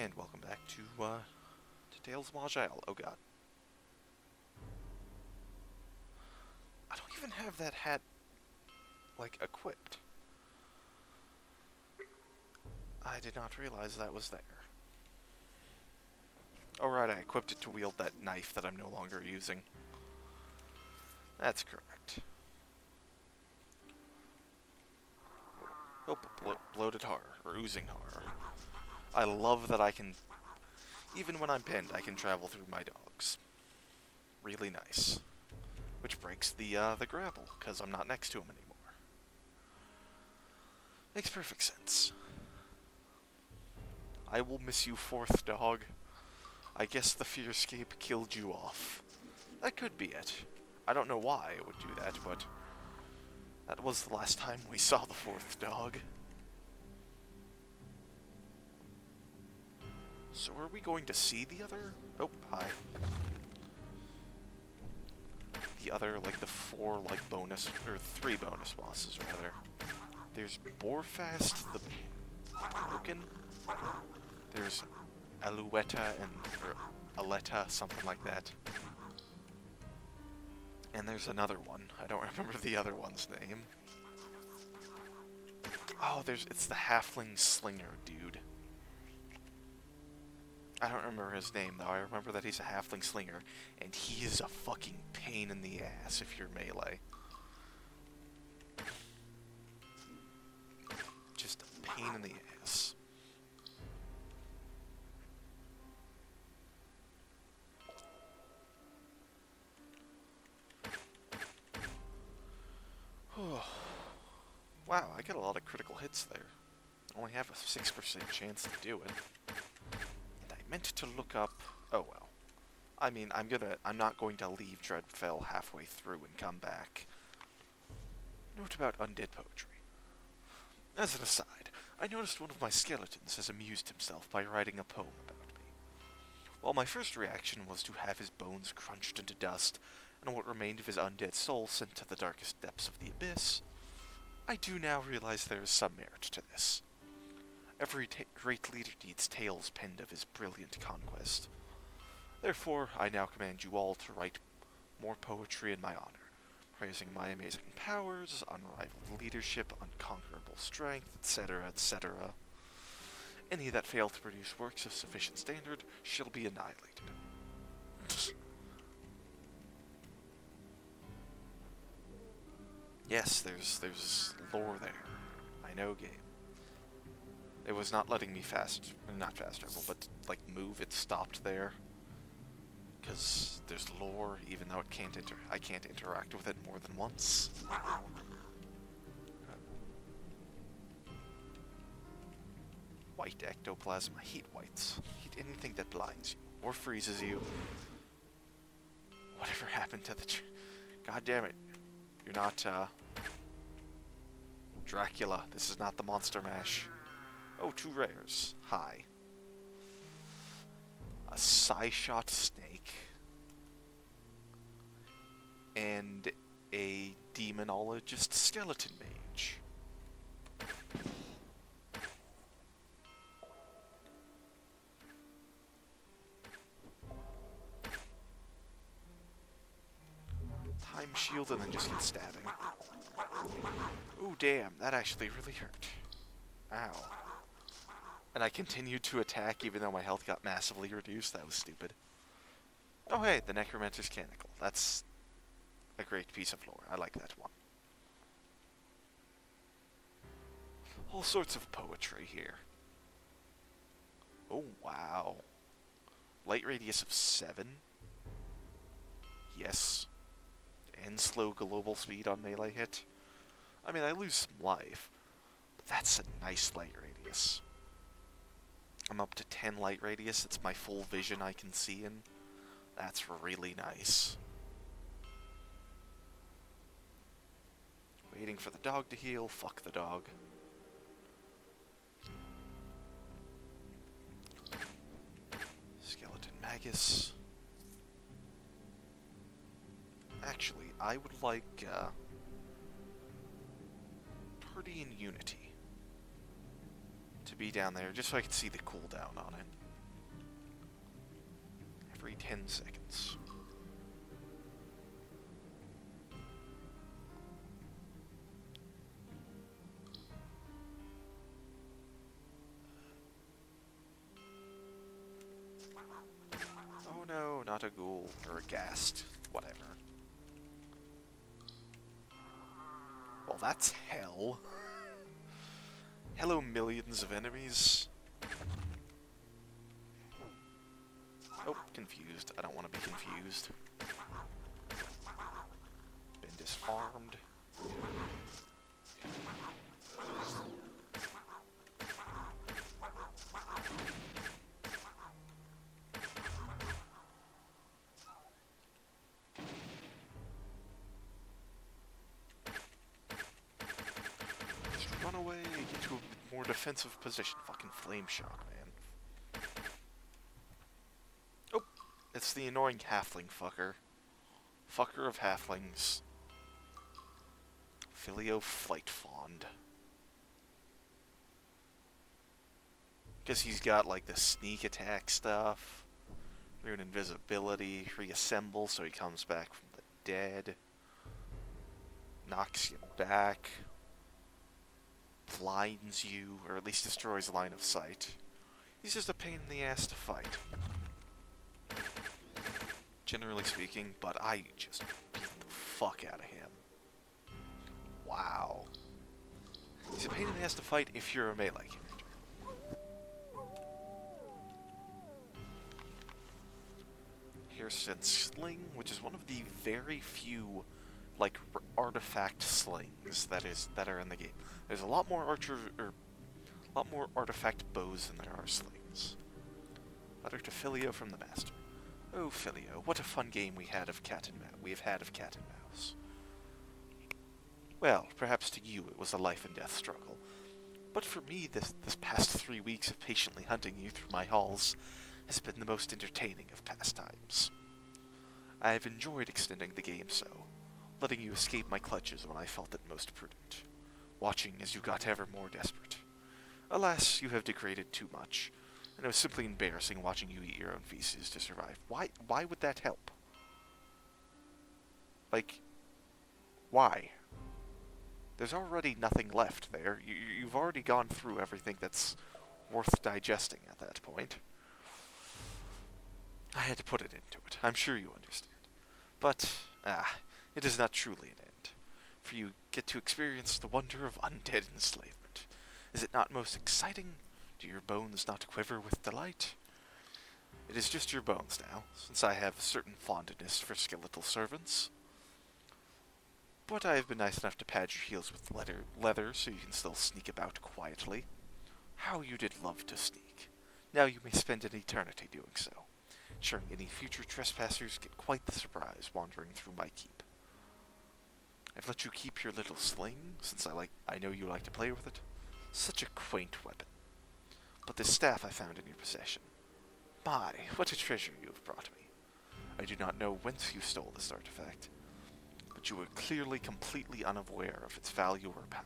And welcome back to Tales of Maj'Eyal. Oh god. I don't even have that hat, like, equipped. I did not realize that was there. Oh right, I equipped it to wield that knife that I'm no longer using. That's correct. Oh, bloated horror, or oozing horror. I love that I can, even when I'm pinned, I can travel through my dogs. Really nice. Which breaks the grapple, because I'm not next to him anymore. Makes perfect sense. I will miss you, fourth dog. I guess the fearscape killed you off. That could be it. I don't know why it would do that, but that was the last time we saw the fourth dog. So are we going to see the other? Oh, hi. The other, like, the four, like, bonus, or three bonus bosses, rather. There's Borfast, the Broken. There's Alueta or Aleta, something like that. And there's another one. I don't remember the other one's name. Oh, it's the Halfling Slinger dude. I don't remember his name, though. I remember that he's a Halfling Slinger, and he is a fucking pain in the ass if you're melee. Just a pain in the ass. Wow, I got a lot of critical hits there. I only have a 6% chance to do it. And I meant to look up... Oh well. I mean, I'm not going to leave Dreadfell halfway through and come back. Note about undead poetry. As an aside, I noticed one of my skeletons has amused himself by writing a poem about me. While my first reaction was to have his bones crunched into dust, and what remained of his undead soul sent to the darkest depths of the abyss, I do now realize there is some merit to this. Every great leader needs tales penned of his brilliant conquest. Therefore, I now command you all to write more poetry in my honor, praising my amazing powers, unrivaled leadership, unconquerable strength, etc., etc. Any that fail to produce works of sufficient standard shall be annihilated. Yes, there's lore there. I know, game. It was not letting me not fast travel, but like move. It stopped there because there's lore, even though I can't interact with it more than once. White ectoplasm. I hate whites. I hate anything that blinds you or freezes you. Whatever happened to the? God damn it! You're not Dracula. This is not the Monster Mash. Oh, two rares. Hi. A Psyshot Snake. And a Demonologist Skeleton Mage. Time shield and then just get stabbing. Ooh, damn. That actually really hurt. Ow. And I continued to attack even though my health got massively reduced. That was stupid. Oh hey, the Necromancer's Canticle. That's a great piece of lore. I like that one. All sorts of poetry here. Oh wow. Light radius of 7. Yes. And slow global speed on melee hit. I mean, I lose some life, but that's a nice light radius. I'm up to 10 light radius. It's my full vision I can see in. That's really nice. Waiting for the dog to heal. Fuck the dog. Skeleton Magus. Actually, I would like Party in Unity to be down there, just so I can see the cooldown on it. every 10 seconds. Oh no, not a ghoul, or a ghast. Whatever. Well, that's hell. Hello, millions of enemies. Oh, confused. I don't want to be confused. Been disarmed. Just run away, get to a more defensive position. Fucking flame shot, man. Oh, it's the annoying halfling fucker. Fucker of halflings. Filio Flight Fond. Guess he's got like the sneak attack stuff. Rune invisibility, reassemble so he comes back from the dead. Knocks you back. Blinds you, or at least destroys line of sight. He's just a pain in the ass to fight. Generally speaking, but I just beat the fuck out of him. Wow. He's a pain in the ass to fight if you're a melee character. Here's Sling, which is one of the very few, like, artifact slings that are in the game. There's a lot more artifact bows than there are slings. Letter to Filio from the Master. Oh, Filio, what a fun game we have had of cat and mouse. Well, perhaps to you it was a life and death struggle. But for me, this past 3 weeks of patiently hunting you through my halls has been the most entertaining of pastimes. I have enjoyed extending the game so, letting you escape my clutches when I felt it most prudent, watching as you got ever more desperate. Alas, you have degraded too much, and it was simply embarrassing watching you eat your own feces to survive. Why would that help? Like, why? There's already nothing left there. You've already gone through everything that's worth digesting at that point. I had to put it into it. I'm sure you understand. But, it is not truly an end. For you get to experience the wonder of undead enslavement. Is it not most exciting? Do your bones not quiver with delight? It is just your bones now, since I have a certain fondness for skeletal servants. But I have been nice enough to pad your heels with leather so you can still sneak about quietly. How you did love to sneak. Now you may spend an eternity doing so, ensuring any future trespassers get quite the surprise wandering through my keep. I've let you keep your little sling, since I know you like to play with it. Such a quaint weapon. But this staff I found in your possession. My, what a treasure you have brought me. I do not know whence you stole this artifact, but you were clearly completely unaware of its value or power.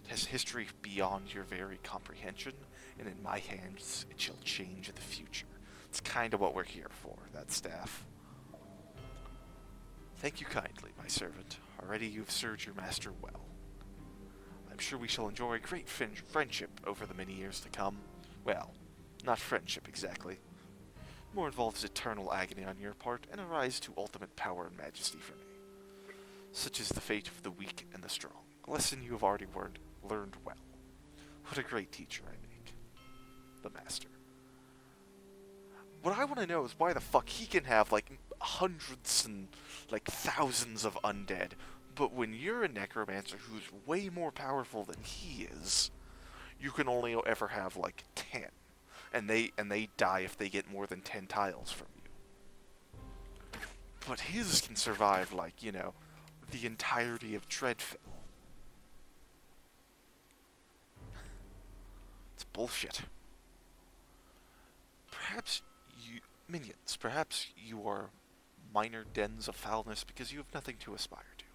It has history beyond your very comprehension, and in my hands it shall change in the future. It's kind of what we're here for, that staff. Thank you kindly, my servant. Already you've served your master well. I'm sure we shall enjoy great friendship over the many years to come. Well, not friendship exactly. More involves eternal agony on your part, and a rise to ultimate power and majesty for me. Such is the fate of the weak and the strong. A lesson you have already learned well. What a great teacher I make. The Master. What I want to know is why the fuck he can have, like, hundreds and, like, thousands of undead, but when you're a necromancer who's way more powerful than he is, you can only ever have, like, 10. And they die if they get more than 10 tiles from you. But his can survive, like, you know, the entirety of Dreadfell. It's bullshit. Perhaps you are minor dens of foulness because you have nothing to aspire to.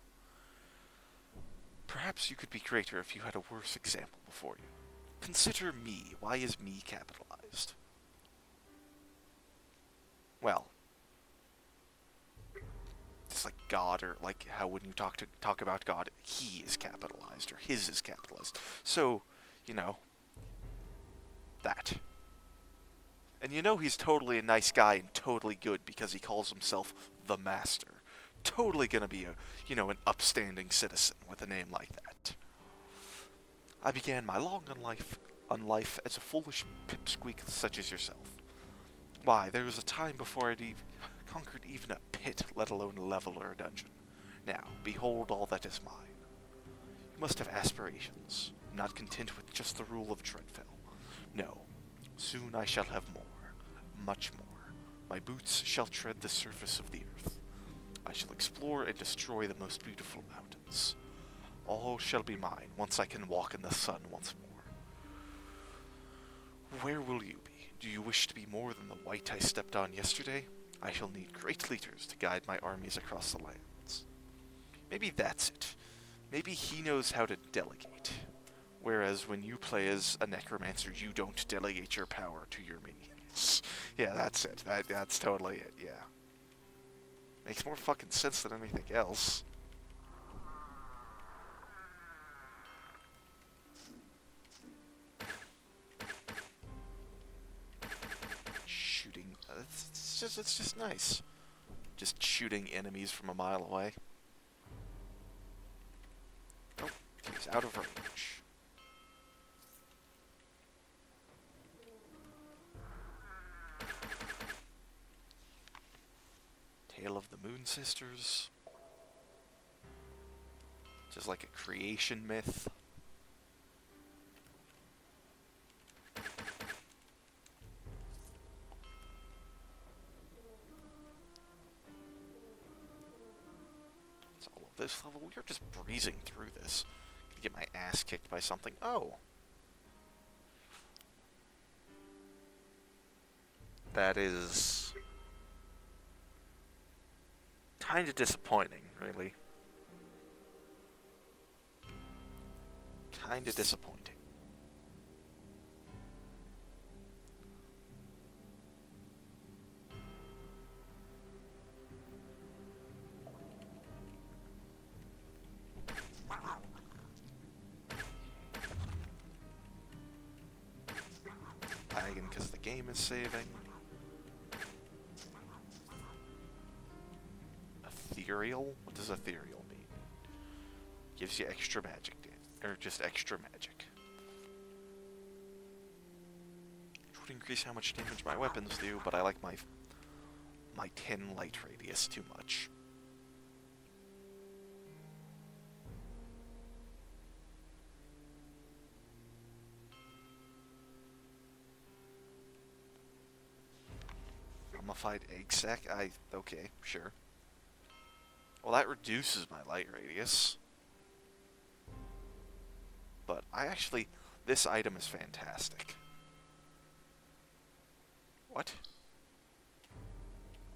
Perhaps you could be greater if you had a worse example before you. Consider me. Why is me capitalized? Well, just like God, or like how when you talk about God, he is capitalized or his is capitalized. So, you know, that. And you know he's totally a nice guy and totally good because he calls himself the Master. Totally gonna be an upstanding citizen with a name like that. I began my long life as a foolish pipsqueak such as yourself. Why, there was a time before I'd conquered even a pit, let alone a level or a dungeon. Now, behold all that is mine. You must have aspirations, not content with just the rule of Dreadfell. No, soon I shall have more, much more. My boots shall tread the surface of the earth. I shall explore and destroy the most beautiful mountains. All shall be mine once I can walk in the sun once more. Where will you be? Do you wish to be more than the white I stepped on yesterday? I shall need great leaders to guide my armies across the lands. Maybe that's it. Maybe he knows how to delegate. Whereas when you play as a necromancer, you don't delegate your power to your minions. Yeah, that's it. That's totally it, yeah. Makes more fucking sense than anything else. Shooting. It's just nice. Just shooting enemies from a mile away. Oh, he's out of range. Tale of the Moon Sisters. Just like a creation myth. It's all of this level. We're just breezing through this. Gonna get my ass kicked by something. Oh. That is kind of disappointing, really. Kind of disappointing. Lagging because the game is saving. Ethereal? What does ethereal mean? Gives you extra magic, or just extra magic. Which would increase how much damage my weapons do, but I like my 10 light radius too much. Mummified egg sac? Okay, sure. Well, that reduces my light radius. But this item is fantastic. What?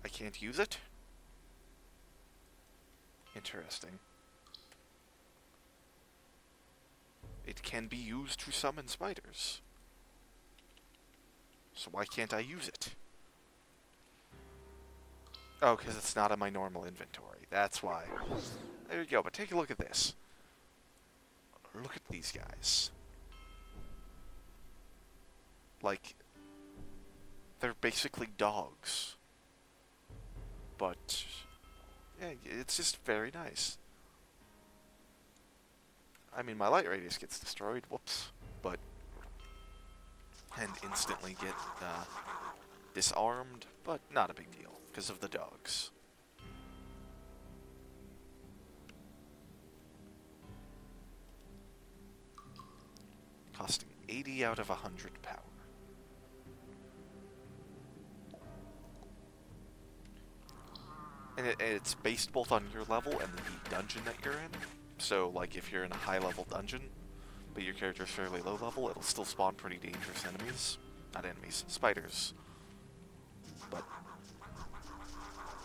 I can't use it? Interesting. It can be used to summon spiders. So why can't I use it? Oh, because it's not in my normal inventory. That's why. There you go, but take a look at this. Look at these guys. Like, they're basically dogs. But, yeah, it's just very nice. I mean, my light radius gets destroyed, whoops. But, and instantly get disarmed, but not a big deal, because of the dogs. Costing 80 out of 100 power. And it's based both on your level and the dungeon that you're in. So, like, if you're in a high-level dungeon, but your character's fairly low level, it'll still spawn pretty dangerous enemies. Not enemies, spiders. But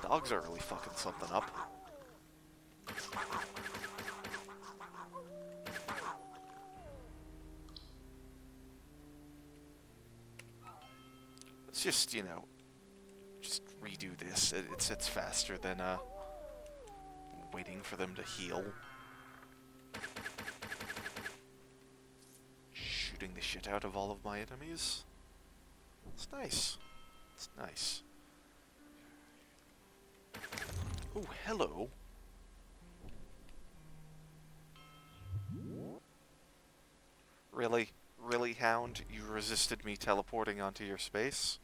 dogs are really fucking something up. Let's just, just redo this. It's faster than waiting for them to heal. Shooting the shit out of all of my enemies. It's nice. It's nice. Oh, hello. Really? Really, Hound? You resisted me teleporting onto your space?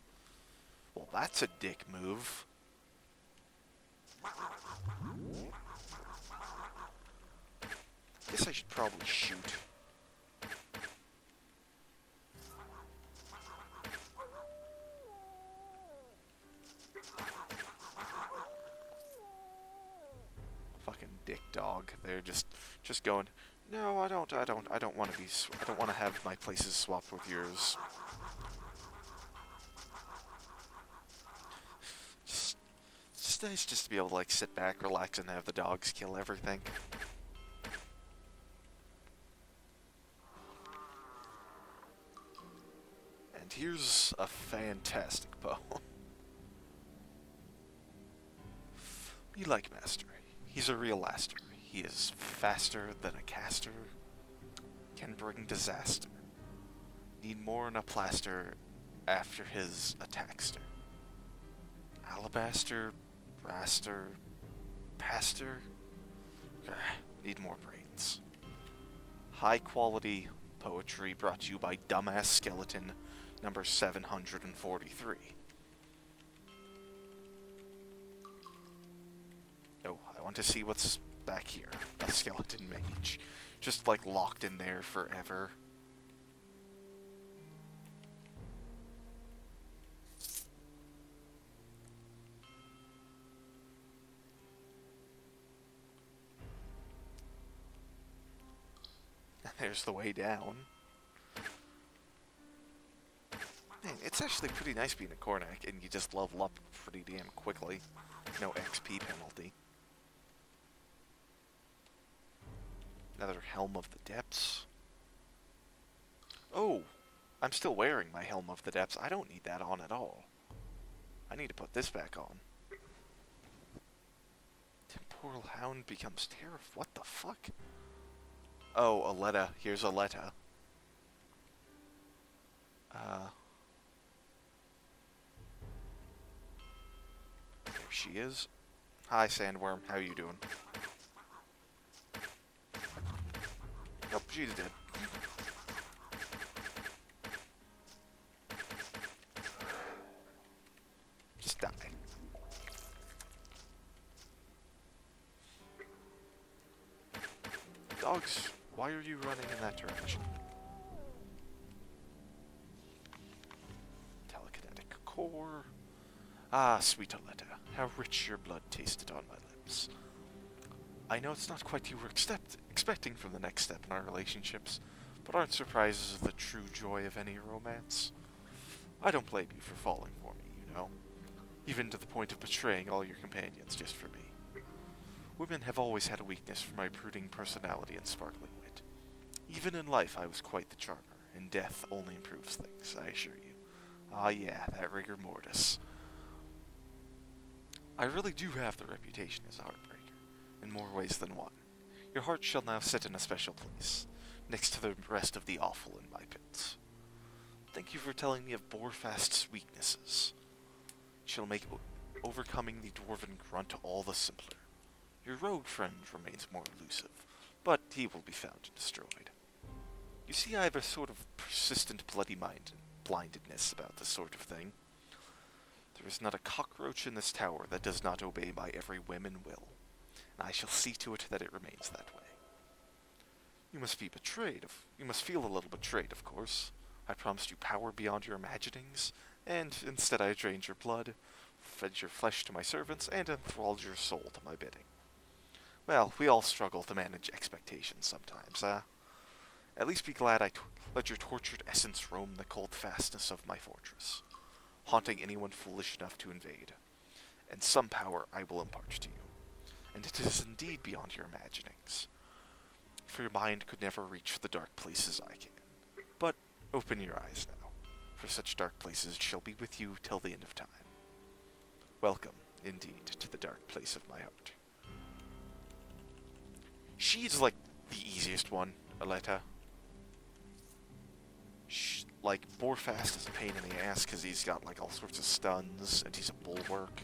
Well, that's a dick move. Guess I should probably shoot. Fucking dick dog. They're just going, no, I don't want to I don't want to have my places swapped with yours. It's nice just to be able to, like, sit back, relax, and have the dogs kill everything. And here's a fantastic bow. You like Master. He's a real laster. He is faster than a caster. Can bring disaster. Need more in a plaster after his attackster. Alabaster, Braster, Pastor. Need more brains. High quality poetry brought to you by Dumbass Skeleton number 743. Oh, I want to see what's back here. A skeleton mage. Just, like, locked in there forever. There's the way down. Man, it's actually pretty nice being a Cornac, and you just level up pretty damn quickly. No XP penalty. Another Helm of the Depths. Oh, I'm still wearing my Helm of the Depths. I don't need that on at all. I need to put this back on. Temporal Hound becomes terrified. What the fuck? Oh, Aletta. Here's Aletta. There she is. Hi, Sandworm. How you doing? Nope, she's dead. Just die. Dogs, why are you running in that direction? Telekinetic core. Ah, sweet Aletta, how rich your blood tasted on my lips. I know it's not quite what you were expecting from the next step in our relationships, but aren't surprises the true joy of any romance? I don't blame you for falling for me, you know, even to the point of betraying all your companions just for me. Women have always had a weakness for my brooding personality and sparkling wit. Even in life I was quite the charmer, and death only improves things, I assure you. Ah yeah, that rigor mortis. I really do have the reputation as a heartbreaker, in more ways than one. Your heart shall now sit in a special place, next to the rest of the awful in my pits. Thank you for telling me of Borefast's weaknesses. It shall make overcoming the dwarven grunt all the simpler. Your rogue friend remains more elusive, but he will be found and destroyed. You see, I have a sort of persistent bloody blindedness about this sort of thing. There is not a cockroach in this tower that does not obey my every whim and will, and I shall see to it that it remains that way. You must feel a little betrayed, of course. I promised you power beyond your imaginings, and instead I drained your blood, fed your flesh to my servants, and enthralled your soul to my bidding. Well, we all struggle to manage expectations sometimes, At least be glad I let your tortured essence roam the cold fastness of my fortress, haunting anyone foolish enough to invade. And some power I will impart to you, and it is indeed beyond your imaginings. For your mind could never reach the dark places I can. But open your eyes now, for such dark places shall be with you till the end of time. Welcome, indeed, to the dark place of my heart. She's like the easiest one, Aletta. Like, Borfast is a pain in the ass because he's got like all sorts of stuns and he's a bulwark.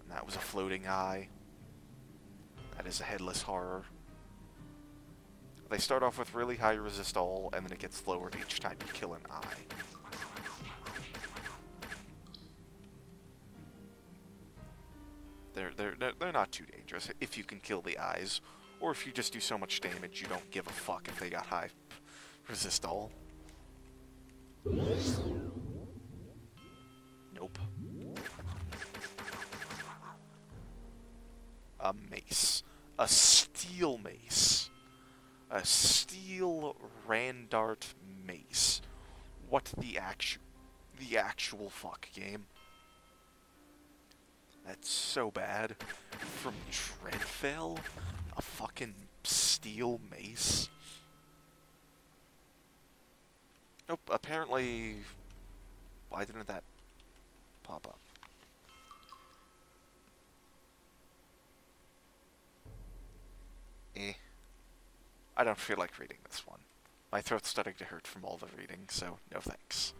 And that was a floating eye. That is a headless horror. They start off with really high resist all, and then it gets lowered each time you kill an eye. They're not too dangerous if you can kill the eyes, or if you just do so much damage you don't give a fuck if they got high resist all. Nope. A mace. A steel mace. A steel Randart mace. What the actual fuck, game? That's so bad. From Dreadfell? A fucking steel mace? Nope, apparently... Why didn't that pop up? I don't feel like reading this one. My throat's starting to hurt from all the reading, so no thanks.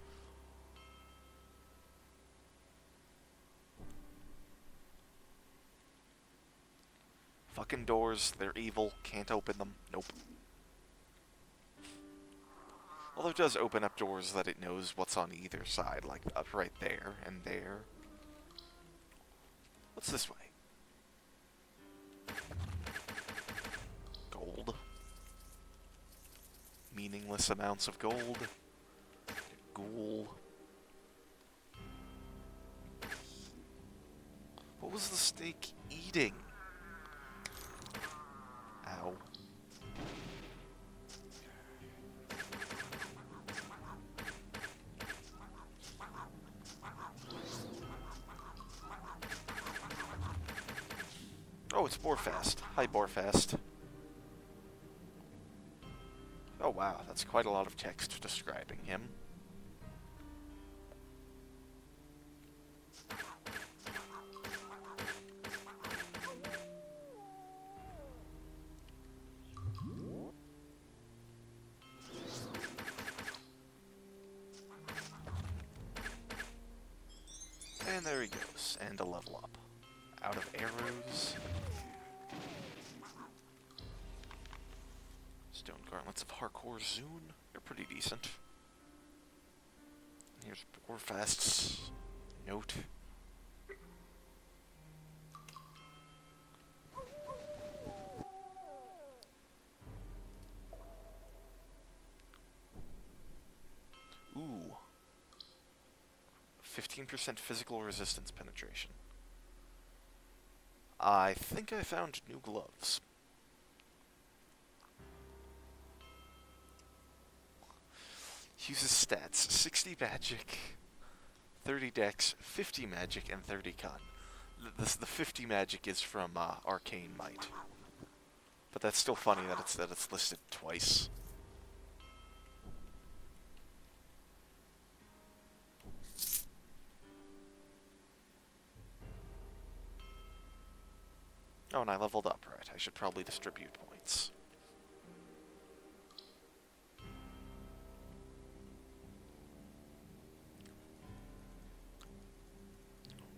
Fucking doors, they're evil, can't open them, nope. Although it does open up doors that it knows what's on either side, like up right there and there. What's this way? Gold. Meaningless amounts of gold. Ghoul. What was the snake eating? Ow. Oh, it's Borfast. Hi, Borfast. Oh wow, that's quite a lot of text describing him. And there he goes, and a level up. Out of arrows. Stone Gauntlets of Hardcore Zune. They're pretty decent. Here's Borfast's note. Ooh. 15% physical resistance penetration. I think I found new gloves. Uses stats, 60 magic, 30 dex, 50 magic, and 30 con. The 50 magic is from Arcane Might. But that's still funny that it's listed twice. Oh, and I leveled up, right. I should probably distribute points.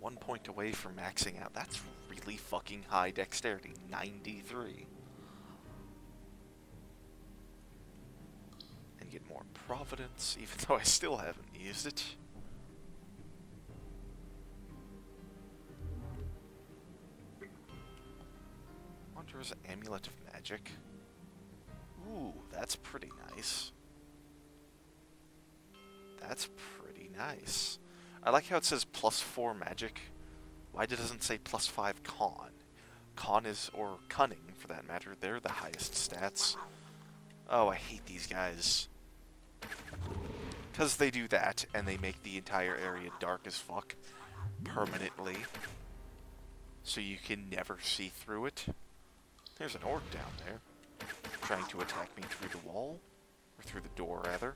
One point away from maxing out. That's really fucking high dexterity. 93. And get more Providence, even though I still haven't used it. Wanderer's Amulet of Magic. Ooh, that's pretty nice. That's pretty nice. I like how it says +4 magic. Why doesn't it say +5 con? Con is, or cunning for that matter, they're the highest stats. Oh, I hate these guys. Because they do that, and they make the entire area dark as fuck. Permanently. So you can never see through it. There's an orc down there. Trying to attack me through the wall. Or through the door, rather.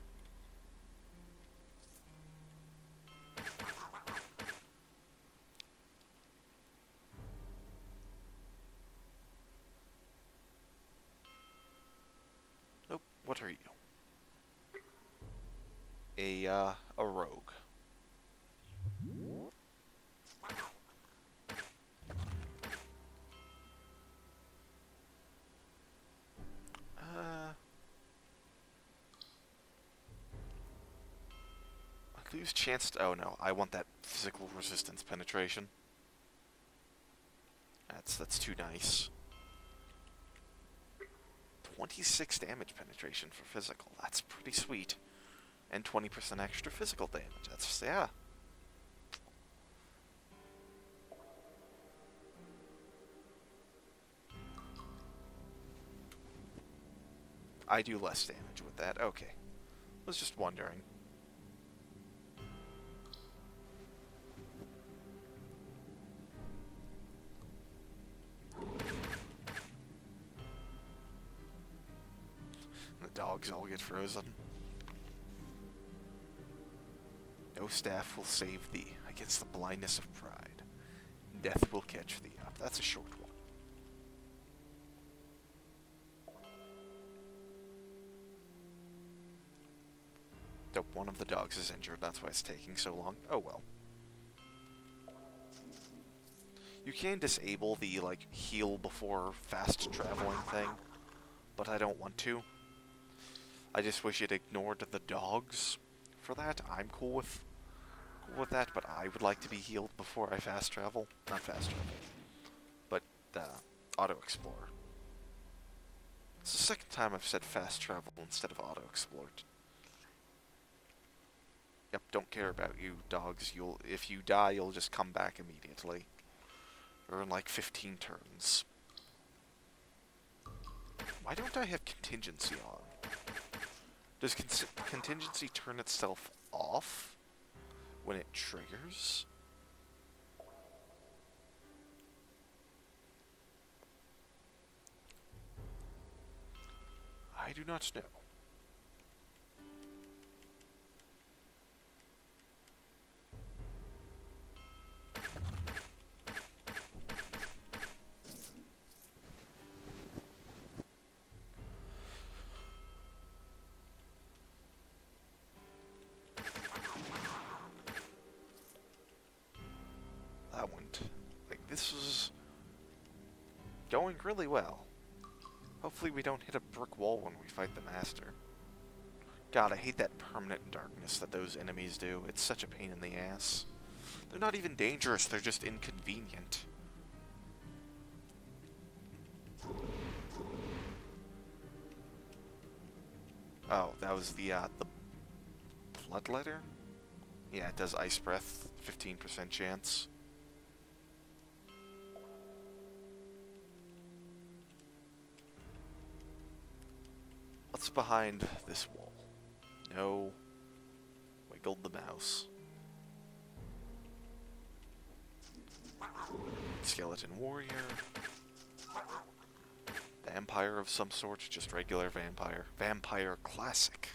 a rogue. I lose chance to... Oh no, I want that physical resistance penetration. That's too nice. 26 damage penetration for physical. That's pretty sweet. And 20% extra physical damage. That's, yeah. I do less damage with that. Okay. Was just wondering. The dogs all get frozen. No staff will save thee against the blindness of pride. Death will catch thee up. That's a short one. Nope, one of the dogs is injured. That's why it's taking so long. Oh well. You can disable the, like, heal before fast traveling thing, but I don't want to. I just wish it ignored the dogs for that. I'm cool with that, but I would like to be healed before I fast travel. Not fast travel, but auto-explore. It's the second time I've said fast travel instead of auto-explore. Yep, don't care about you, dogs. If you die, you'll just come back immediately. Or in like 15 turns. Why don't I have contingency on? Does contingency turn itself off when it triggers? I do not know. That one, like, this is going really well. Hopefully we don't hit a brick wall when we fight the Master. God, I hate that permanent darkness that those enemies do. It's such a pain in the ass. They're not even dangerous, they're just inconvenient. Oh, that was the Bloodletter? Yeah, it does Ice Breath, 15% chance. What's behind this wall? No. Wiggled the mouse. Skeleton warrior. Vampire of some sort, just regular vampire. Vampire classic.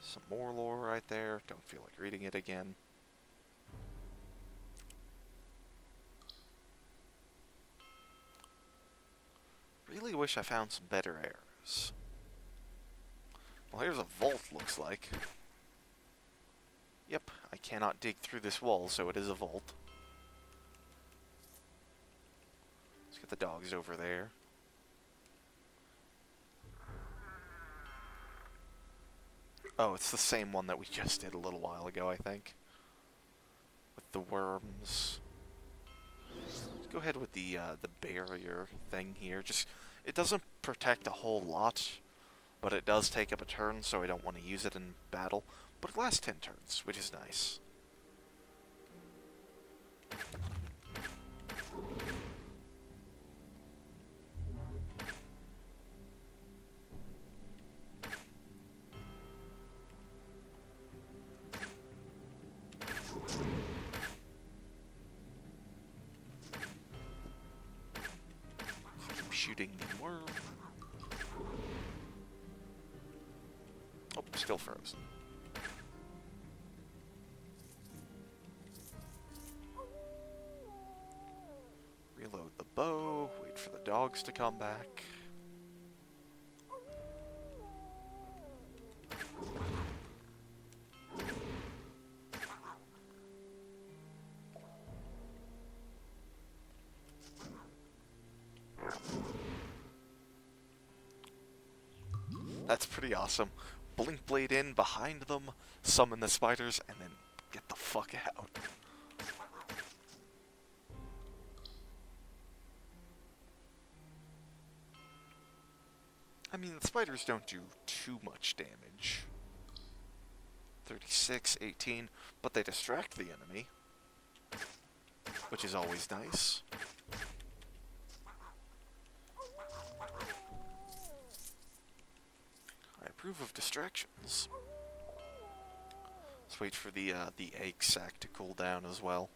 Some more lore right there. Don't feel like reading it again. Really wish I found some better arrows. Well, here's a vault, looks like. Yep, I cannot dig through this wall, so it is a vault. Let's get the dogs over there. Oh, it's the same one that we just did a little while ago, I think. With the worms. Let's go ahead with the barrier thing here. Just, it doesn't protect a whole lot, but it does take up a turn, so I don't want to use it in battle. But it lasts 10 turns, which is nice. Keep shooting the worm. Oh, still frozen. for the dogs to come back. That's pretty awesome. Blink Blade in behind them, summon the spiders, and then get the fuck out. I mean, the spiders don't do too much damage. 36, 18, but they distract the enemy, which is always nice. I approve of distractions. Let's wait for the egg sac to cool down as well.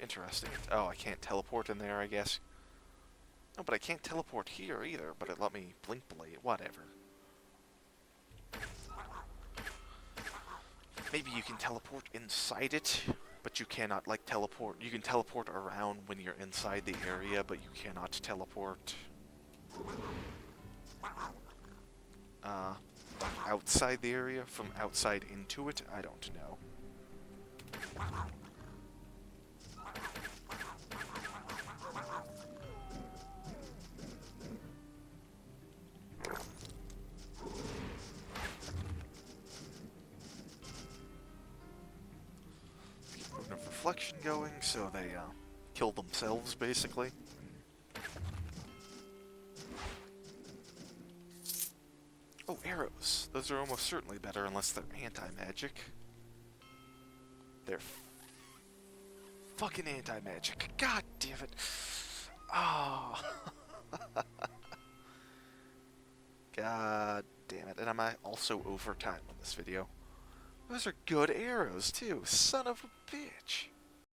Interesting. Oh, I can't teleport in there, I guess. No, but I can't teleport here either, but it let me Blink Blade. Whatever. Maybe you can teleport inside it, but you cannot, like, teleport. You can teleport around when you're inside the area, but you cannot teleport outside the area, from outside into it. I don't know. Reflection going, so they kill themselves, basically. Oh, arrows. Those are almost certainly better unless they're anti-magic. They're fucking anti-magic. God damn it. Oh. God damn it. And I'm also over time on this video. Those are good arrows, too. Son of a bitch.